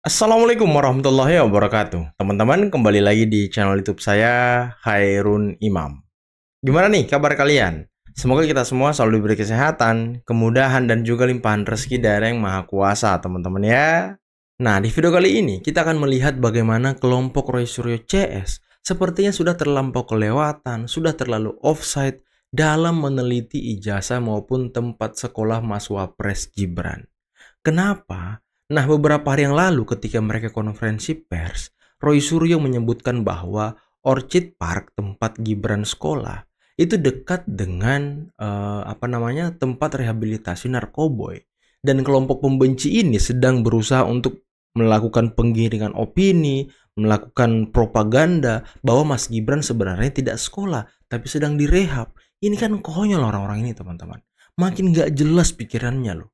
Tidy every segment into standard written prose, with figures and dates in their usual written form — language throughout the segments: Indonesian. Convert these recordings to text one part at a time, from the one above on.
Assalamualaikum warahmatullahi wabarakatuh. Teman-teman, kembali lagi di channel YouTube saya, Hairun Imam. Gimana nih kabar kalian? Semoga kita semua selalu diberi kesehatan, kemudahan, dan juga limpahan rezeki dari Yang Maha Kuasa, teman-teman ya. Nah, di video kali ini kita akan melihat bagaimana kelompok Roy Suryo CS sepertinya sudah terlampau kelewatan, sudah terlalu offside dalam meneliti ijazah maupun tempat sekolah Mas Wapres Gibran. Kenapa? Nah, beberapa hari yang lalu ketika mereka konferensi pers, Roy Suryo menyebutkan bahwa Orchid Park, tempat Gibran sekolah, itu dekat dengan tempat rehabilitasi narkoboy. Dan kelompok pembenci ini sedang berusaha untuk melakukan penggiringan opini, melakukan propaganda bahwa Mas Gibran sebenarnya tidak sekolah, tapi sedang direhab. Ini kan konyol orang-orang ini, teman-teman. Makin gak jelas pikirannya loh.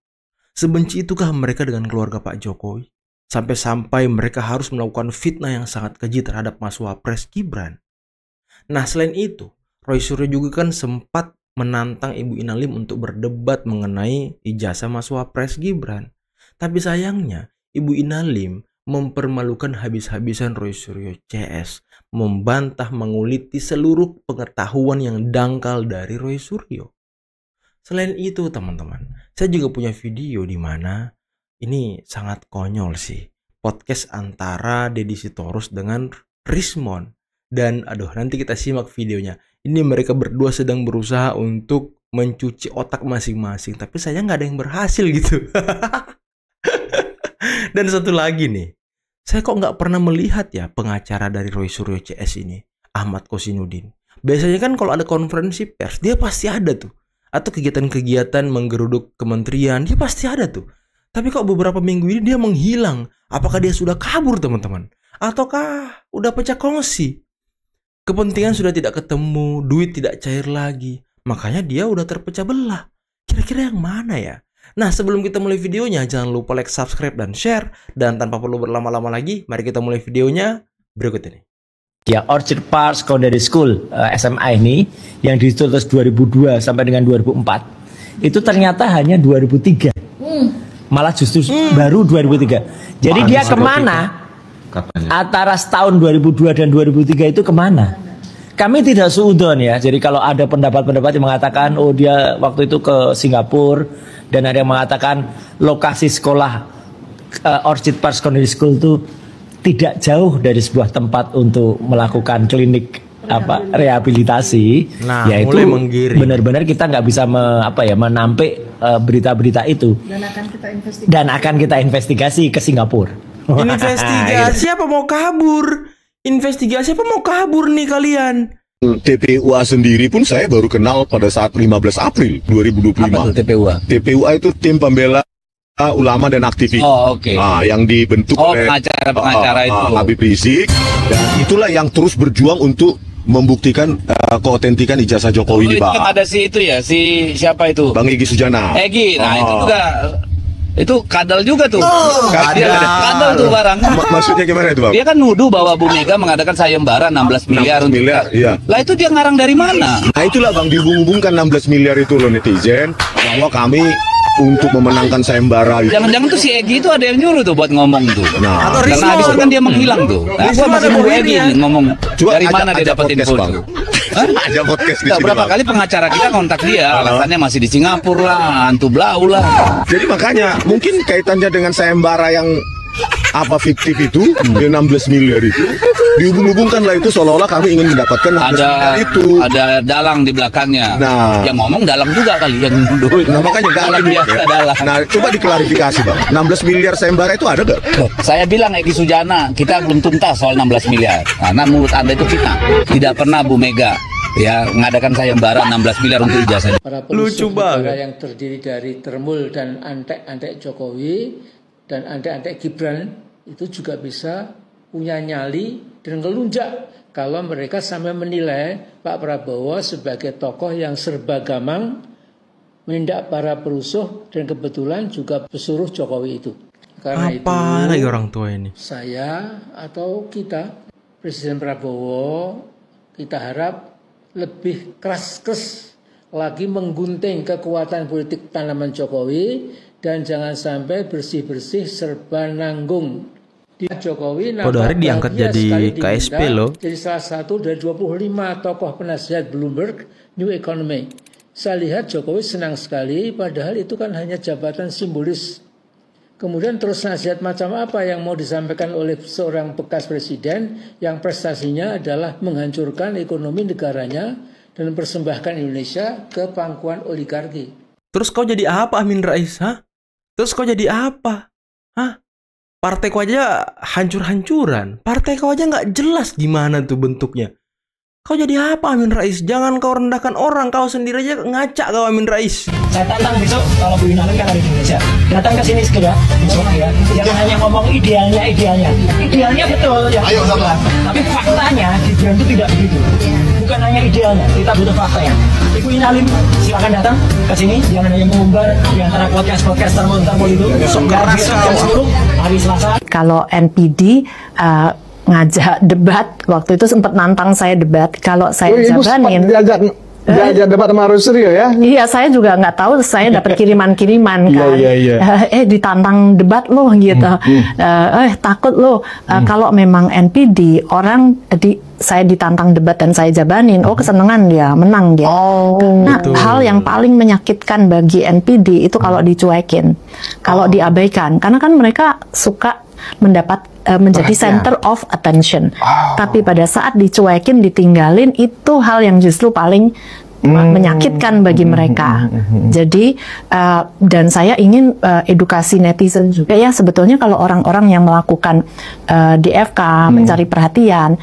Sebenci itukah mereka dengan keluarga Pak Jokowi? Sampai-sampai mereka harus melakukan fitnah yang sangat keji terhadap Mas Wapres Gibran. Nah, selain itu, Roy Suryo juga kan sempat menantang Ibu Ina Lim untuk berdebat mengenai ijazah Mas Wapres Gibran. Tapi sayangnya, Ibu Ina Lim mempermalukan habis-habisan Roy Suryo CS, membantah menguliti seluruh pengetahuan yang dangkal dari Roy Suryo. Selain itu, teman-teman, saya juga punya video di mana ini sangat konyol sih. Podcast antara Deddy Sitorus dengan Rismon. Dan aduh, nanti kita simak videonya. Ini mereka berdua sedang berusaha untuk mencuci otak masing-masing. Tapi saya nggak ada yang berhasil gitu. Dan satu lagi nih. Saya kok nggak pernah melihat ya pengacara dari Roy Suryo CS ini, Ahmad Kosinudin. Biasanya kan kalau ada konferensi pers, dia pasti ada tuh. Atau kegiatan-kegiatan menggeruduk kementerian, dia pasti ada tuh. Tapi kok beberapa minggu ini dia menghilang. Apakah dia sudah kabur, teman-teman? Ataukah udah pecah kongsi? Kepentingan sudah tidak ketemu, duit tidak cair lagi. Makanya dia udah terpecah belah. Kira-kira yang mana ya? Nah, sebelum kita mulai videonya, jangan lupa like, subscribe, dan share. Dan tanpa perlu berlama-lama lagi, mari kita mulai videonya berikut ini. Ya, Orchid Park Secondary School SMA ini yang ditulis 2002 sampai dengan 2004 itu ternyata hanya 2003, malah justru baru 2003. Jadi dia kemana? Antara setahun 2002 dan 2003 itu kemana? Kami tidak suudon ya. Jadi kalau ada pendapat-pendapat yang mengatakan oh dia waktu itu ke Singapura, dan ada yang mengatakan lokasi sekolah Orchid Park Secondary School itu tidak jauh dari sebuah tempat untuk melakukan klinik rehabilitasi. Nah, yaitu benar-benar kita nggak bisa menampik berita-berita itu dan akan kita investigasi ke Singapura. Investigasi apa mau kabur? Investigasi apa mau kabur nih kalian? TPUA sendiri pun saya baru kenal pada saat 15 April 2025. Apa itu TPUA? TPUA itu tim pembela ulama dan aktivis. Oh, oke. Nah, yang dibentuk oleh pengacara itu. Habib Rizik, dan itulah yang terus berjuang untuk membuktikan keotentikan ijazah Jokowi ini, Pak. Kan ada si itu ya, si siapa itu? Bang Egy Sujana. Egy, nah itu juga itu kadal juga tuh. Kadal tuh barang. Maksudnya gimana itu, Bang? Dia kan nuduh bahwa Bu Mega mengadakan sayembara 16 miliar 16 miliar, iya. Lah itu dia ngarang dari mana? Nah, itulah Bang, dihubung-hubungkan 16 miliar itu loh netizen bahwa kami untuk memenangkan sayembara itu. Jangan-jangan tuh si Egy itu ada yang nyuruh tuh buat ngomong tuh. Nah, karena habis itu kan dia menghilang tuh. Nah, gua masih nunggu Egy ngomong dari mana dia dapat info itu. Ada podcast di sini, berapa Bang. kali pengacara kita kontak dia, alasannya masih di Singapura lah, hantu blau lah. Jadi makanya mungkin kaitannya dengan sayembara yang fiktif itu, 16 miliar itu dihubung-hubungkan lah, itu seolah-olah kami ingin mendapatkan 16 miliar itu. Ada dalang di belakangnya. Nah, yang ngomong dalang juga kali yang nuduh. Nah, makanya dalang biasa dalang. Nah, coba diklarifikasi, Bang. 16 miliar sayembara itu ada gak? Saya bilang Egy Sujana, kita belum tuntas soal 16 miliar. Karena menurut Anda itu fitnah. Tidak pernah Bu Mega ya mengadakan sayembara 16 miliar untuk ijazah. Para pelusuh negara yang terdiri dari Termul dan antek-antek Jokowi dan antek-antek Gibran itu juga bisa punya nyali dan ngelunjak kalau mereka sampai menilai Pak Prabowo sebagai tokoh yang serba gamang menindak para perusuh dan kebetulan juga pesuruh Jokowi itu. Karena apa itu, lagi orang tua ini? saya atau kita, Presiden Prabowo, kita harap lebih keras lagi menggunting kekuatan politik tanaman Jokowi dan jangan sampai bersih-bersih serba nanggung Jokowi pada hari diangkat jadi KSP loh. Jadi salah satu dari 25 tokoh penasihat Bloomberg New Economy. Saya lihat Jokowi senang sekali, padahal itu kan hanya jabatan simbolis. Kemudian terus nasihat macam apa yang mau disampaikan oleh seorang bekas presiden yang prestasinya adalah menghancurkan ekonomi negaranya dan mempersembahkan Indonesia ke pangkuan oligarki. Terus kau jadi apa, Amin Rais? Hah? Terus kau jadi apa? Hah? Partai kau aja hancur-hancuran. Partai kau aja nggak jelas gimana tuh bentuknya. Kau jadi apa, Amin Rais? Jangan kau rendahkan orang, kau sendiri aja ngacak kau, Amin Rais. Saya tantang besok kalau Bu Ina kan ada di Indonesia, datang ke sini segera besok ya. Jangan hanya ngomong idealnya. Idealnya betul ya. Ayo sama. Tapi faktanya Gibran itu tidak begitu. Bukan hanya idealnya, kita butuh faktanya. Ibu Inalim silakan datang ke sini, jangan hanya mengumbar di antara podcast termul itu. Keras kau. Hari Selasa. Kalau NPD ngajak debat, waktu itu sempat nantang saya debat. Kalau saya jabanin, diajak debat sama Rusrio ya? Iya, saya juga nggak tahu. Saya dapat kiriman-kiriman kan. Ditantang debat loh gitu. Takut loh. Kalau memang NPD saya ditantang debat dan saya jabanin, kesenangan dia, menang dia. Hal yang paling menyakitkan bagi NPD itu kalau dicuekin, kalau diabaikan, karena kan mereka suka menjadi center of attention. Tapi pada saat dicuekin, ditinggalin, itu hal yang justru paling menyakitkan bagi mereka. Jadi dan saya ingin edukasi netizen juga ya, sebetulnya kalau orang-orang yang melakukan DFK mencari perhatian,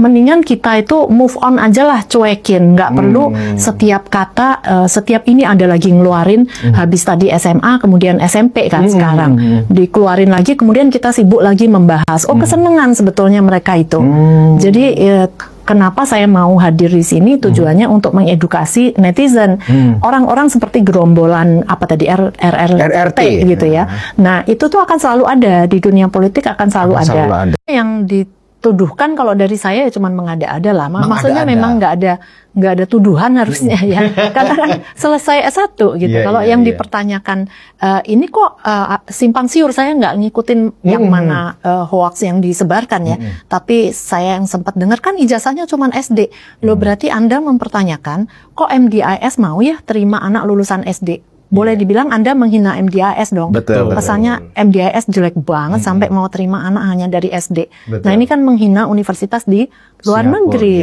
mendingan kita itu move on aja lah, cuekin, nggak perlu setiap kata, setiap ini ada lagi ngeluarin, habis tadi SMA, kemudian SMP kan sekarang, dikeluarin lagi, kemudian kita sibuk lagi membahas, kesenangan sebetulnya mereka itu. Jadi kenapa saya mau hadir di sini, tujuannya untuk mengedukasi netizen, orang-orang seperti gerombolan apa tadi RRT gitu ya. Nah itu tuh akan selalu ada di dunia politik, akan selalu ada. Yang dituduhkan kalau dari saya ya cuma mengada-ada lah. Maksudnya memang nggak ada tuduhan harusnya ya. Karena kan selesai S1 gitu. Kalau yang dipertanyakan ini kok simpang siur, saya nggak ngikutin yang mana hoax yang disebarkan ya. Tapi saya yang sempat dengar kan ijazahnya cuma SD. Loh berarti Anda mempertanyakan kok MDIS mau ya terima anak lulusan SD? Boleh dibilang Anda menghina MDIS dong. Betul. Kesannya MDIS jelek banget sampai mau terima anak hanya dari SD. Nah ini kan menghina universitas di luar negeri.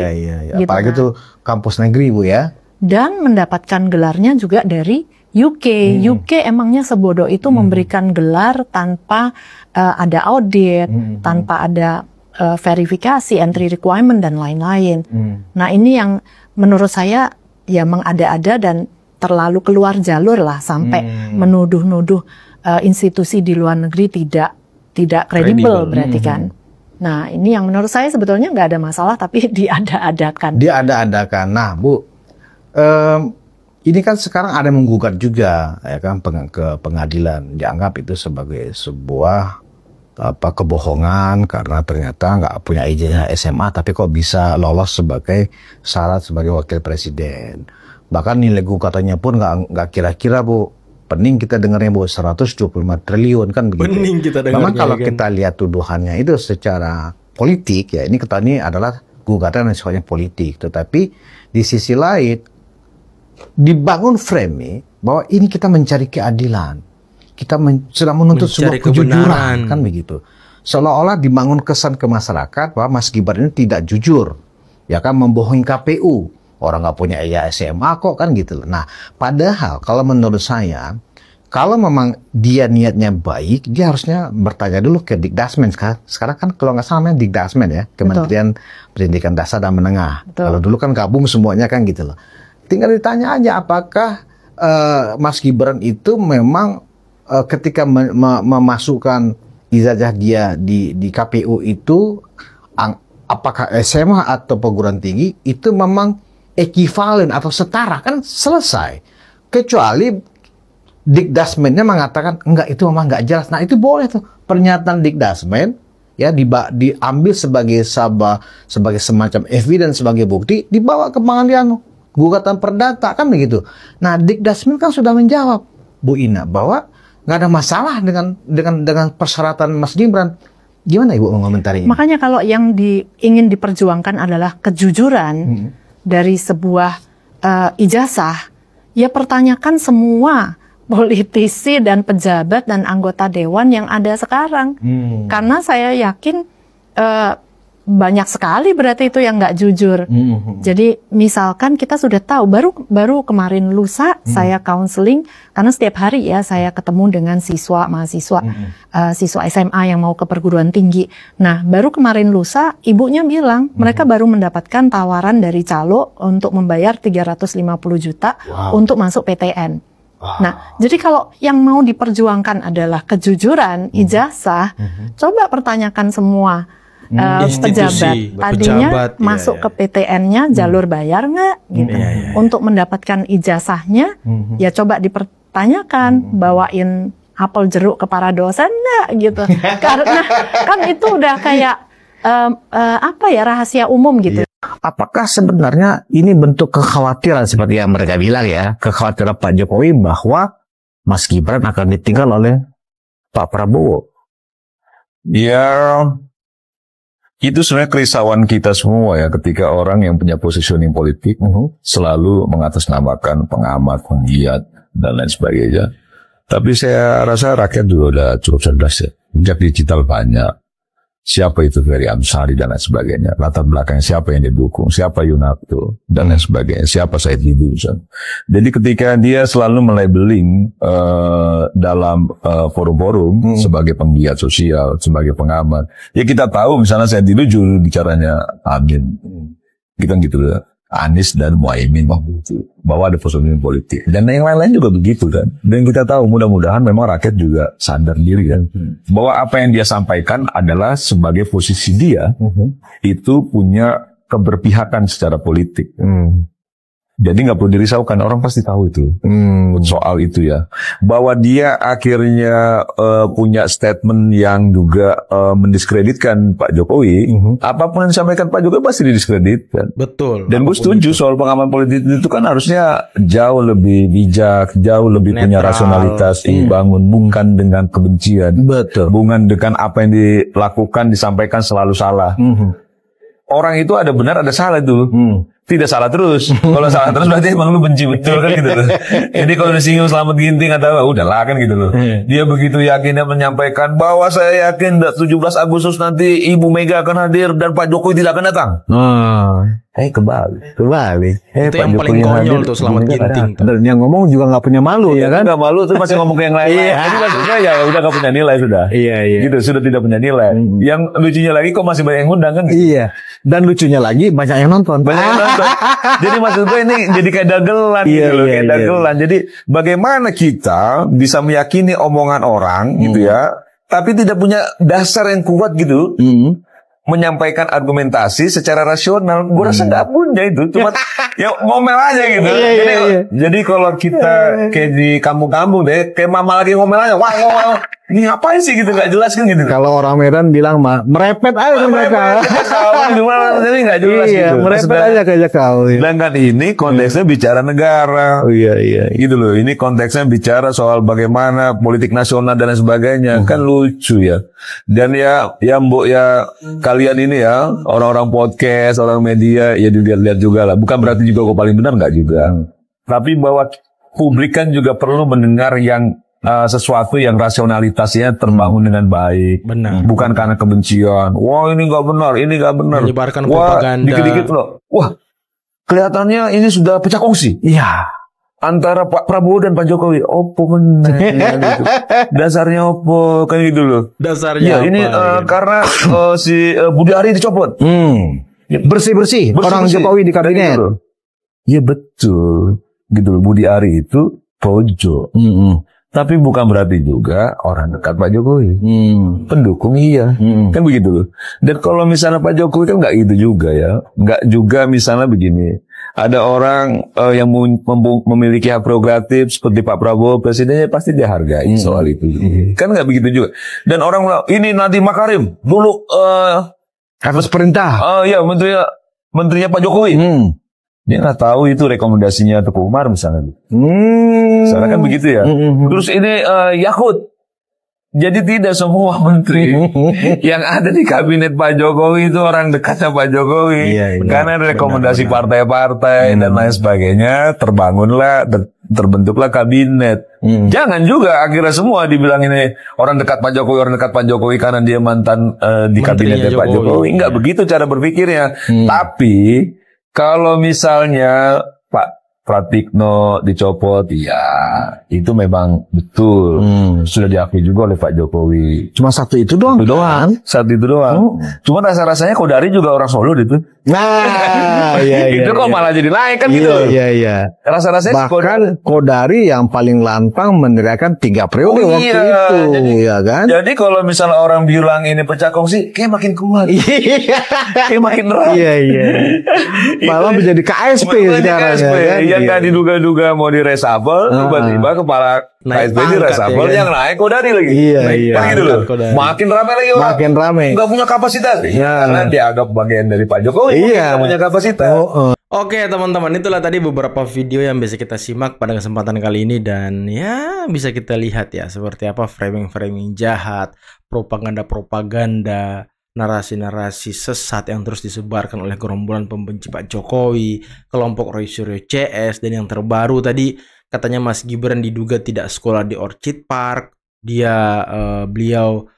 Gitu apalagi tuh kampus negeri Bu ya. Dan mendapatkan gelarnya juga dari UK. UK emangnya sebodoh itu memberikan gelar tanpa ada audit, tanpa ada verifikasi, entry requirement dan lain-lain. Nah ini yang menurut saya ya mengada-ada dan terlalu keluar jalur lah, sampai menuduh-nuduh institusi di luar negeri tidak kredibel berarti kan. Nah ini yang menurut saya sebetulnya nggak ada masalah, tapi diada-adakan. Diada-adakan. Nah Bu, ini kan sekarang ada yang menggugat juga ya kan ke pengadilan, dianggap itu sebagai sebuah kebohongan karena ternyata nggak punya ijazah SMA tapi kok bisa lolos sebagai syarat sebagai wakil presiden. Bahkan nilai gugatannya pun nggak kira-kira Bu. Pening kita dengarnya Bu, 125 triliun kan begitu. Pening kita dengarnya. Memang kalau kita lihat tuduhannya itu secara politik ya, ini adalah gugatan yang sifatnya politik. Tetapi di sisi lain dibangun frame bahwa ini kita mencari keadilan. Kita sedang menuntut sebuah kejujuran kan begitu. Seolah-olah dibangun kesan ke masyarakat bahwa Mas Gibran ini tidak jujur. Ya kan, membohongi KPU. Orang nggak punya SMA kok kan gitu. Nah, padahal kalau menurut saya, kalau memang dia niatnya baik, dia harusnya bertanya dulu ke Dikdasmen. Sekarang kan kalau nggak salah namanya Dikdasmen ya, Kementerian Pendidikan Dasar dan Menengah. Kalau dulu kan gabung semuanya kan gitu loh. Tinggal ditanya aja apakah Mas Gibran itu memang ketika memasukkan ijazah dia di KPU itu, apakah SMA atau perguruan tinggi itu memang ekivalen atau setara, kan selesai. Kecuali Dikdasmennya mengatakan enggak, itu memang enggak jelas. Nah itu boleh tuh pernyataan Dikdasmen ya diambil sebagai semacam evidence, sebagai bukti, dibawa ke pengadilan gugatan perdata kan begitu. Nah Dikdasmen kan sudah menjawab Bu Ina bahwa nggak ada masalah dengan persyaratan Mas Gibran. Gimana Ibu mengomentarinya? Makanya kalau yang ingin diperjuangkan adalah kejujuran dari sebuah ijazah, ya pertanyakan semua politisi dan pejabat dan anggota dewan yang ada sekarang. Karena saya yakin banyak sekali berarti itu yang nggak jujur. Jadi misalkan kita sudah tahu, baru kemarin lusa saya counseling, karena setiap hari ya saya ketemu dengan mahasiswa siswa SMA yang mau ke perguruan tinggi. Nah, baru kemarin lusa ibunya bilang mereka baru mendapatkan tawaran dari calo untuk membayar 350 juta untuk masuk PTN. Nah, jadi kalau yang mau diperjuangkan adalah kejujuran, ijazah, coba pertanyakan semua pejabat tadinya masuk ke PTN-nya jalur bayar nggak gitu. Untuk mendapatkan ijazahnya ya coba dipertanyakan, bawain apel jeruk ke para dosen nggak gitu. Karena kan itu udah kayak rahasia umum gitu. Apakah sebenarnya ini bentuk kekhawatiran seperti yang mereka bilang ya, kekhawatiran Pak Jokowi bahwa Mas Gibran akan ditinggal oleh Pak Prabowo? Ya, itu sebenarnya kerisauan kita semua ya, ketika orang yang punya positioning politik selalu mengatasnamakan pengamat, penggiat, dan lain sebagainya. Tapi saya rasa rakyat juga udah cukup cerdas ya. Jejak digital banyak. Siapa itu Ferry Amsari dan lain sebagainya. Latar belakangnya siapa yang didukung, siapa Yunarto, dan lain sebagainya. Siapa Said Didu. Jadi ketika dia selalu melabeling dalam forum-forum sebagai penggiat sosial, sebagai pengamat. Ya kita tahu misalnya Said Didu juru bicaranya Amin. Kita gitu lah. Anies dan Muhaimin bahwa ada positioning politik, dan yang lain-lain juga begitu kan. Dan kita tahu mudah-mudahan memang rakyat juga sadar diri kan, bahwa apa yang dia sampaikan adalah sebagai posisi dia itu punya keberpihakan secara politik. Jadi nggak perlu dirisaukan, orang pasti tahu itu soal itu ya, bahwa dia akhirnya punya statement yang juga mendiskreditkan Pak Jokowi. Apapun yang disampaikan Pak Jokowi pasti didiskreditkan. Betul. Dan gue setuju soal pengaman politik itu kan harusnya jauh lebih bijak, jauh lebih punya rasionalitas dibangun, bukan dengan kebencian. Betul. Bukan dengan apa yang dilakukan disampaikan selalu salah. Orang itu ada benar ada salah itu. Tidak salah terus. Kalau salah terus berarti emang lu benci betul kan gitu loh. Jadi kalau disinggung Slamet Ginting atau udahlah kan gitu loh. Dia begitu yakinnya menyampaikan bahwa saya yakin 17 Agustus nanti Ibu Mega akan hadir dan Pak Jokowi tidak akan datang. Kebalik. Itu Pak yang paling Jokowi konyol hadir, tuh Slamet Ginting. Dan yang ngomong juga nggak punya malu ya kan? Nggak malu tuh masih ngomong ke yang lain. Jadi maksudnya ya udah nggak punya nilai sudah. Gitu sudah tidak punya nilai. Yang lucunya lagi kok masih banyak yang ngundang kan? Iya. Dan lucunya lagi banyak yang nonton. Jadi maksud gue ini jadi kayak dagelan gitu loh, kayak dagelan. Jadi bagaimana kita bisa meyakini omongan orang gitu ya, tapi tidak punya dasar yang kuat gitu. Menyampaikan argumentasi secara rasional, gue rasa nggak punya itu, cuma ya ngomel aja gitu. Jadi kalau kita kayak di kampung-kampung deh, kayak mama lagi ngomel aja, wah ngomel, ini ngapain sih gitu, nggak jelas kan gitu. Kalau orang Medan bilang mah merepet aja mereka. Jadi nggak jelas gitu. Merepet aja kayak kau. Sedangkan ini konteksnya bicara negara. Gitu loh. Ini konteksnya bicara soal bagaimana politik nasional dan lain sebagainya. Kan lucu ya. Dan ya mbok ya kalian ini ya orang-orang podcast, orang media ya dilihat-lihat juga lah. Bukan berarti juga kok paling benar nggak juga. Tapi bahwa publik kan juga perlu mendengar yang sesuatu yang rasionalitasnya terbangun dengan baik. Benar. Bukan karena kebencian. Wah ini nggak benar, ini nggak benar. Menyebarkan wah, propaganda. Dikit-dikit loh. Wah kelihatannya ini sudah pecah kongsi. Iya. Antara Pak Prabowo dan Pak Jokowi. Opo benar. Gitu. Dasarnya opo kan gitu loh. Dasarnya ya, ini karena si Budi Ari dicopot. Bersih-bersih. Orang Jokowi di kabinet. Iya betul. Gitu loh. Budi Ari itu pojok. Tapi bukan berarti juga orang dekat Pak Jokowi. Pendukung iya. Kan begitu loh. Dan kalau misalnya Pak Jokowi kan nggak gitu juga ya. Nggak juga misalnya begini. Ada orang yang memiliki hak prerogatif seperti Pak Prabowo, presidennya pasti dia hargai soal itu. Kan nggak begitu juga. Dan orang bilang, ini Nadiem Makarim dulu atas perintah. Iya menterinya Pak Jokowi. Dia nggak tahu itu rekomendasinya Teguh Umar misalnya. Misalnya kan begitu ya. Terus ini Yakut Jadi tidak semua menteri yang ada di kabinet Pak Jokowi itu orang dekatnya Pak Jokowi. Iya, Karena rekomendasi partai-partai dan lain sebagainya, terbentuklah kabinet. Jangan juga akhirnya semua dibilang ini orang dekat Pak Jokowi karena dia mantan di kabinet Pak Jokowi. Enggak begitu cara berpikirnya. Tapi kalau misalnya Pak Pratikno dicopot, ya itu memang betul sudah diakui juga oleh Pak Jokowi. Cuma satu itu doang. Satu itu doang. Cuma rasa-rasanya Kodari juga orang Solo gitu. Nah, iya, itu kok malah jadi naik kan gitu. Iya. Rasa-rasanya bahkan Kodari yang paling lantang meneriakan 3 periode waktu itu, ya kan? Jadi kalau misalnya orang bilang ini pecah kongsi, kayak makin kuat. Kayak makin erat. Iya. Malah menjadi KSP sekarang. Yang nggak diduga-duga mau diresapel, tiba-tiba kepala KSP diresapel, yang naik Kodari lagi. Iya. Gitu loh. Makin ramai lagi orang. Makin ramai. Nggak punya kapasitas. Karena dianggap bagian dari Pak Jokowi. Nggak punya kapasitas. Oke teman-teman, itulah tadi beberapa video yang bisa kita simak pada kesempatan kali ini. Dan ya bisa kita lihat ya seperti apa framing-framing jahat, propaganda-propaganda, narasi-narasi sesat yang terus disebarkan oleh gerombolan pembenci Pak Jokowi, kelompok Roy Suryo CS, dan yang terbaru tadi katanya Mas Gibran diduga tidak sekolah di Orchid Park, beliau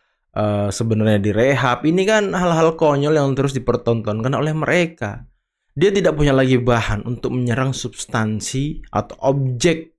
sebenarnya direhab. Ini kan hal-hal konyol yang terus dipertontonkan oleh mereka. Dia tidak punya lagi bahan untuk menyerang substansi atau objek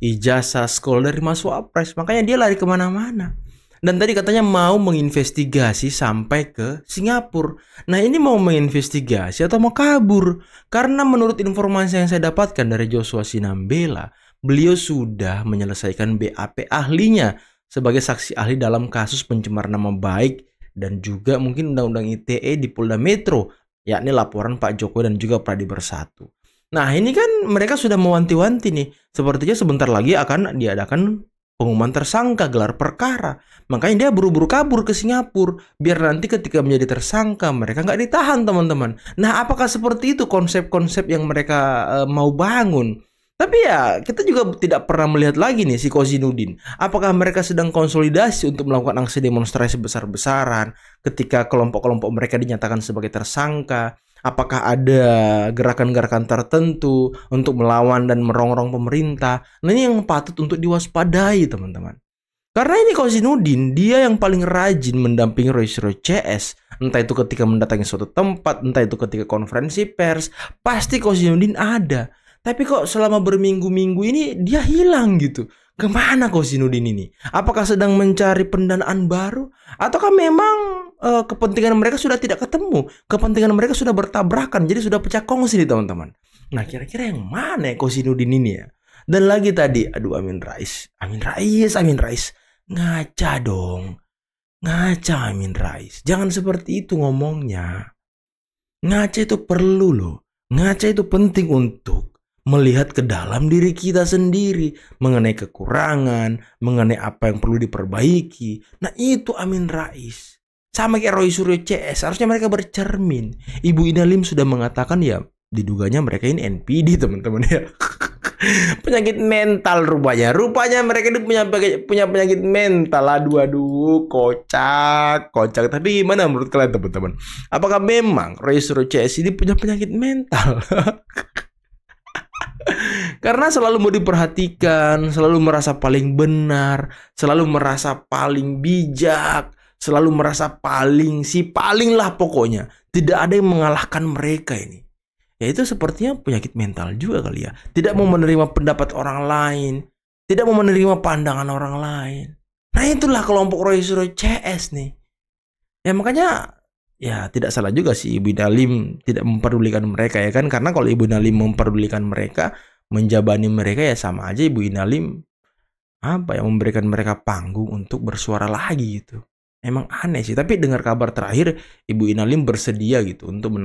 ijazah sekolah dari Mas Wapres, makanya dia lari kemana-mana. Dan tadi katanya mau menginvestigasi sampai ke Singapura. Nah ini mau menginvestigasi atau mau kabur? Karena menurut informasi yang saya dapatkan dari Joshua Sinambela, beliau sudah menyelesaikan BAP ahlinya sebagai saksi ahli dalam kasus pencemaran nama baik dan juga mungkin undang-undang ITE di Polda Metro, yakni laporan Pak Jokowi dan juga Pradi Bersatu. Nah ini kan mereka sudah mewanti-wanti nih, sepertinya sebentar lagi akan diadakan pengumuman tersangka gelar perkara. Makanya dia buru-buru kabur ke Singapura biar nanti ketika menjadi tersangka mereka nggak ditahan teman-teman. Nah apakah seperti itu konsep-konsep yang mereka mau bangun? Tapi ya kita juga tidak pernah melihat lagi nih si Kozinudin. Apakah mereka sedang konsolidasi untuk melakukan aksi demonstrasi besar-besaran ketika kelompok-kelompok mereka dinyatakan sebagai tersangka? Apakah ada gerakan-gerakan tertentu untuk melawan dan merongrong pemerintah? Nah ini yang patut untuk diwaspadai teman-teman. Karena ini Kozinudin, dia yang paling rajin mendampingi Roy Suryo CS. Entah itu ketika mendatangi suatu tempat, entah itu ketika konferensi pers, pasti Kozinudin ada. Tapi kok selama berminggu-minggu ini dia hilang gitu. Kemana Kozinudin ini? Apakah sedang mencari pendanaan baru? Ataukah memang kepentingan mereka sudah tidak ketemu? Kepentingan mereka sudah bertabrakan, jadi sudah pecah kongsi nih teman-teman. Nah kira-kira yang mana ya Kozinudin ini ya? Dan lagi tadi, aduh Amin Rais. Ngaca dong. Ngaca Amin Rais. Jangan seperti itu ngomongnya. Ngaca itu perlu loh. Ngaca itu penting untuk melihat ke dalam diri kita sendiri, mengenai kekurangan, mengenai apa yang perlu diperbaiki. Nah itu Amin Rais. Sama kayak Roy Suryo CS, harusnya mereka bercermin. Ibu Ina Lim sudah mengatakan ya, diduganya mereka ini NPD teman-teman ya. Penyakit mental rupanya. Rupanya mereka itu punya penyakit mental. Aduh, kocak. Tapi gimana menurut kalian teman-teman? Apakah memang Roy Suryo CS ini punya penyakit mental? Karena selalu mau diperhatikan, selalu merasa paling benar, selalu merasa paling bijak, selalu merasa paling lah pokoknya. Tidak ada yang mengalahkan mereka ini. Ya itu sepertinya penyakit mental juga kali ya. Tidak mau menerima pendapat orang lain, tidak mau menerima pandangan orang lain. Nah itulah kelompok Roy Suryo CS nih. Ya makanya ya tidak salah juga sih Ibu Ina Lim tidak memperdulikan mereka ya kan. Karena kalau Ibu Ina Lim memperdulikan mereka, menjabani mereka ya sama aja Ibu Ina Lim memberikan mereka panggung untuk bersuara lagi gitu. Emang aneh sih. Tapi dengar kabar terakhir Ibu Ina Lim bersedia gitu untuk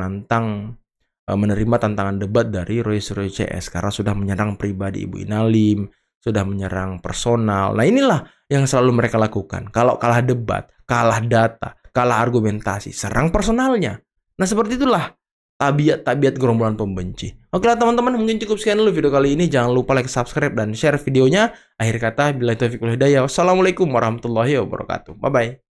menerima tantangan debat dari Roy Suryo CS karena sudah menyerang pribadi Ibu Ina Lim, sudah menyerang personal. Nah inilah yang selalu mereka lakukan. Kalau kalah debat, kalah data, kalah argumentasi, serang personalnya. Nah seperti itulah tabiat gerombolan pembenci. Oke lah teman-teman, mungkin cukup sekian dulu video kali ini. Jangan lupa like, subscribe, dan share videonya. Akhir kata, billahi taufiq wal hidayah. Wassalamualaikum warahmatullahi wabarakatuh. Bye-bye.